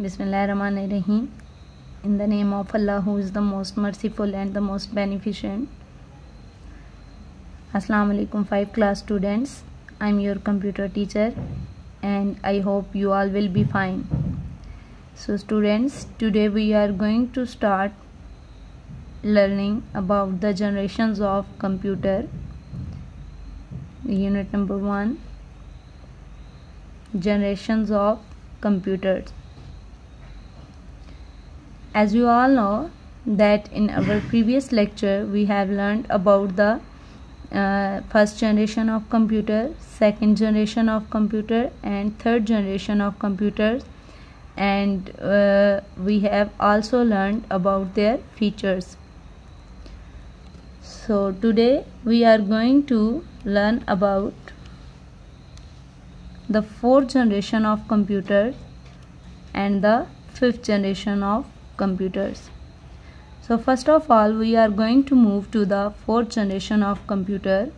Bismillahirrahmanirrahim. In the name of Allah, who is the most merciful and the most beneficent. Assalamu alaikum 5 class students. I'm your computer teacher and I hope you all will be fine. So students, today we are going to start learning about the generations of computer. Unit number 1, generations of computers. As you all know that in our previous lecture we have learned about the first generation of computer, second generation of computer and third generation of computers, and we have also learned about their features. So today we are going to learn about the fourth generation of computers and the fifth generation of computers. So first of all we are going to move to the fourth generation of computer.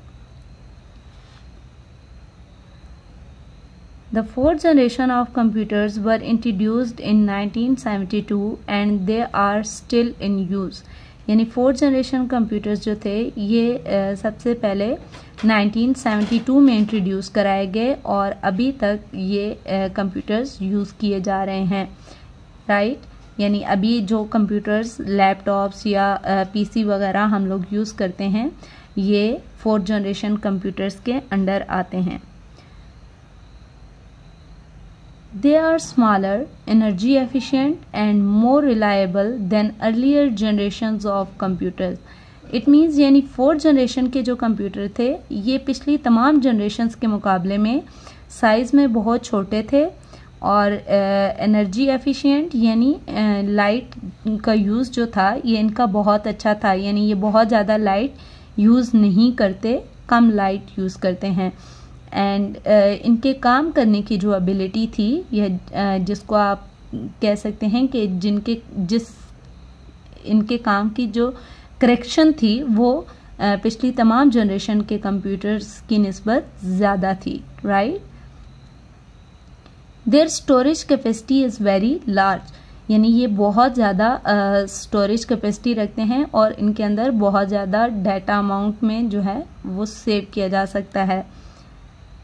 The fourth generation of computers were introduced in 1972 and they are still in use. यानी fourth generation computers जो थे ये सबसे पहले 1972 में introduce कराए गए और अभी तक ये कंप्यूटर्स यूज़ किए जा रहे हैं, राइट। यानी अभी जो कंप्यूटर्स लैपटॉप्स या पीसी वगैरह हम लोग यूज़ करते हैं ये फोर्थ जनरेशन कंप्यूटर्स के अंडर आते हैं. They are smaller, energy efficient and more reliable than earlier generations of computers. It means यानी फोर्थ जनरेशन के जो कंप्यूटर थे ये पिछली तमाम जनरेशन्स के मुकाबले में साइज़ में बहुत छोटे थे और एनर्जी एफिशिएंट यानी लाइट का यूज़ जो था ये इनका बहुत अच्छा था. यानी ये बहुत ज़्यादा लाइट यूज़ नहीं करते, कम लाइट यूज़ करते हैं. एंड इनके काम करने की जो एबिलिटी थी यह जिसको आप कह सकते हैं कि इनके काम की जो करेक्शन थी वो पिछली तमाम जनरेशन के कंप्यूटर्स की निस्बत ज़्यादा थी, right. There storage capacity is very large, यानी ये बहुत ज़्यादा स्टोरेज कैपेसिटी रखते हैं और इनके अंदर बहुत ज़्यादा डाटा अमाउंट में जो है वो सेव किया जा सकता है.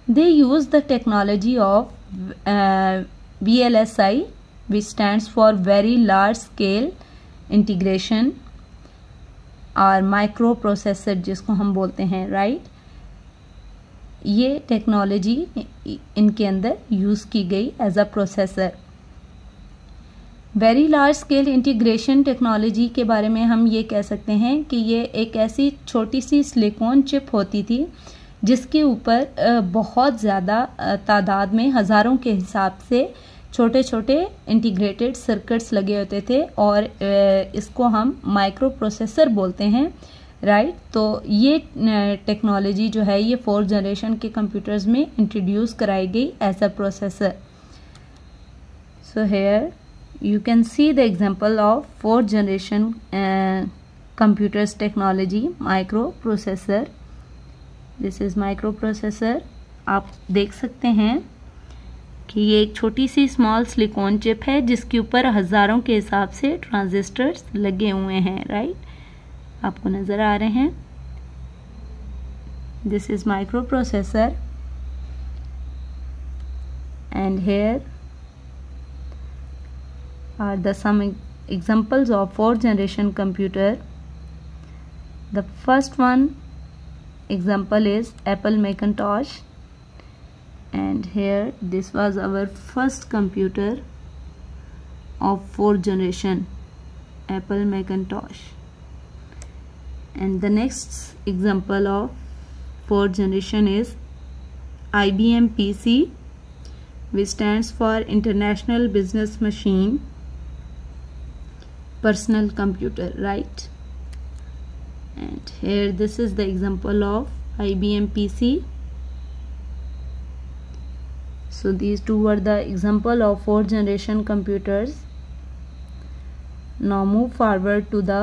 They use the technology of VLSI, which stands for Very Large Scale Integration, और माइक्रोप्रोसेसर जिसको हम बोलते हैं, राइट. ये टेक्नोलॉजी इनके अंदर यूज़ की गई as a processor. Very large scale integration technology के बारे में हम ये कह सकते हैं कि ये एक ऐसी छोटी सी सिलिकॉन चिप होती थी जिसके ऊपर बहुत ज़्यादा तादाद में हज़ारों के हिसाब से छोटे छोटे इंटीग्रेटेड सर्किट्स लगे होते थे और इसको हम माइक्रो प्रोसेसर बोलते हैं, राइट. तो ये टेक्नोलॉजी जो है ये फोर्थ जनरेशन के कंप्यूटर्स में इंट्रोड्यूस कराई गई as a processor. So here you can see the example of fourth generation computers technology, microprocessor. This is microprocessor. आप देख सकते हैं कि ये एक छोटी सी स्मॉल सिलिकॉन चिप है जिसके ऊपर हज़ारों के हिसाब से ट्रांजिस्टर्स लगे हुए हैं, राइट. आपको नज़र आ रहे हैं. This is microprocessor and here are the some examples of fourth generation computer. The first one example is Apple Macintosh, and here this was our first computer of fourth generation, Apple Macintosh. And the next example of fourth generation is IBM PC, which stands for International Business Machine Personal Computer, right. And here this is the example of IBM PC. So these two were the example of fourth generation computers. Now move forward to the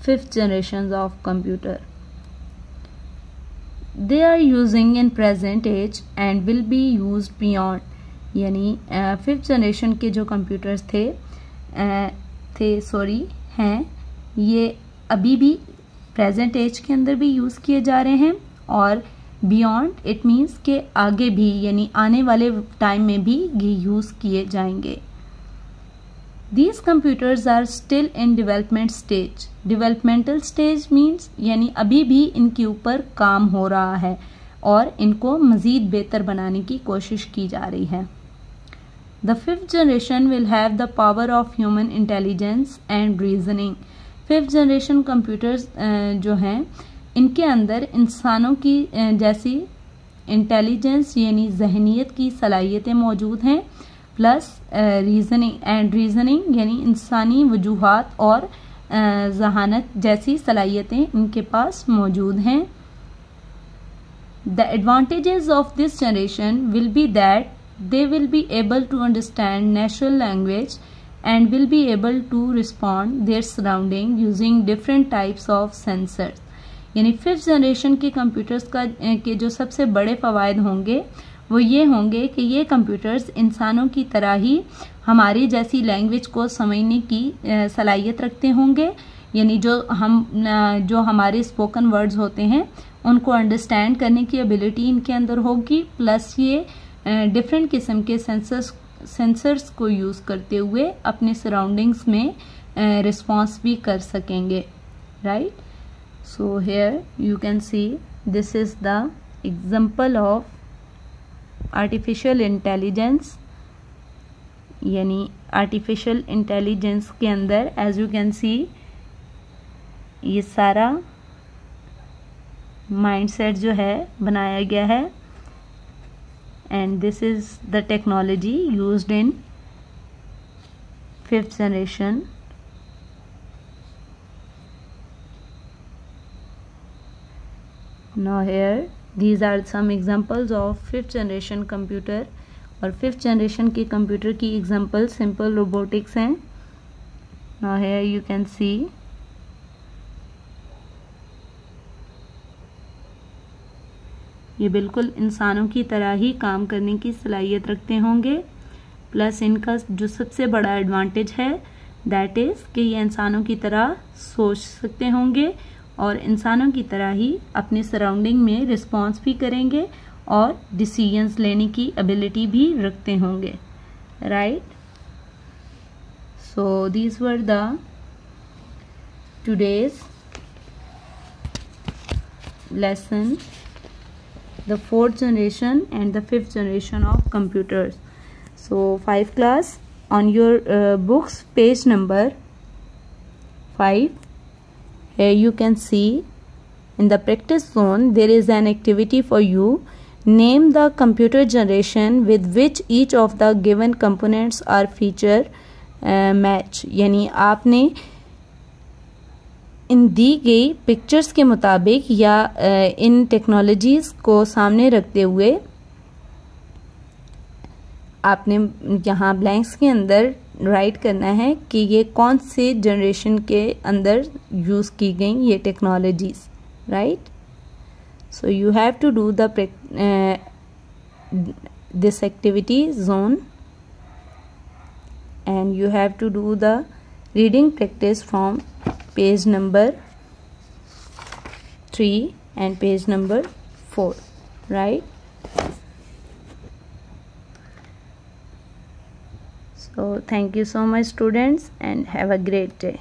fifth generations of computer. They are using in present age and will be used beyond. यानी fifth generation के जो computers हैं, ये अभी भी present as के अंदर भी यूज़ किए जा रहे हैं और बियॉन्ड इट मीन्स के आगे भी यानी आने वाले टाइम में भी ये यूज़ किए जाएंगे। These computers are still in development stage. Developmental stage means यानी अभी भी इनके ऊपर काम हो रहा है और इनको मज़ीद बेहतर बनाने की कोशिश की जा रही है। The fifth generation will have the power of human intelligence and reasoning. Fifth generation computers जो हैं इनके अंदर इंसानों की जैसी इंटेलिजेंस यानी जहनियत की सलाहियतें मौजूद हैं, प्लस रीजनिंग यानी इंसानी वजूहात और जहानत जैसी सलाहियतें इनके पास मौजूद हैं। The advantages of this generation will be that they will be able to understand natural language and will be able to respond their surrounding using different types of sensors. यानी fifth generation के computers के जो सबसे बड़े फ़वायद होंगे वो ये होंगे कि ये कंप्यूटर्स इंसानों की तरह ही हमारी जैसी लैंग्वेज को समझने की सलाहियत रखते होंगे, यानी जो हमारे स्पोकन वर्ड्स होते हैं उनको अंडरस्टैंड करने की एबिलिटी इनके अंदर होगी, प्लस ये डिफरेंट किस्म के सेंसर्स को यूज़ करते हुए अपने सराउंडिंग्स में रिस्पॉन्स भी कर सकेंगे, right. So here you can see this is the example of artificial intelligence, यानी आर्टिफिशियल इंटेलिजेंस के अंदर एज यू कैन सी ये सारा माइंडसेट जो है बनाया गया है, and this is the technology used in fifth generation. Now here these are some examples of fifth generation computer, और फिफ्थ जनरेशन के कंप्यूटर की एग्जांपल सिंपल रोबोटिक्स हैं। Now here you can see ये बिल्कुल इंसानों की तरह ही काम करने की सलाहियत रखते होंगे, प्लस इनका जो सबसे बड़ा एडवांटेज है दैट इज़ कि ये इंसानों की तरह सोच सकते होंगे और इंसानों की तरह ही अपने सराउंडिंग में रिस्पॉन्स भी करेंगे और डिसीजंस लेने की एबिलिटी भी रखते होंगे, right. So these were the today's lesson, the fourth generation and the fifth generation of computers. So 5 class on your books page number 5, here you can see in the practice zone there is an activity for you. Name the computer generation with which each of the given components are feature match, यानी आपने इन दी गई pictures के मुताबिक या इन technologies को सामने रखते हुए आपने यहाँ ब्लैंक्स के अंदर राइट करना है कि ये कौन से जनरेशन के अंदर यूज़ की गई ये technologies, right. So you have to do the this activity zone and you have to do the reading practice from page number 3 and page number 4, right? So thank you so much students and have a great day.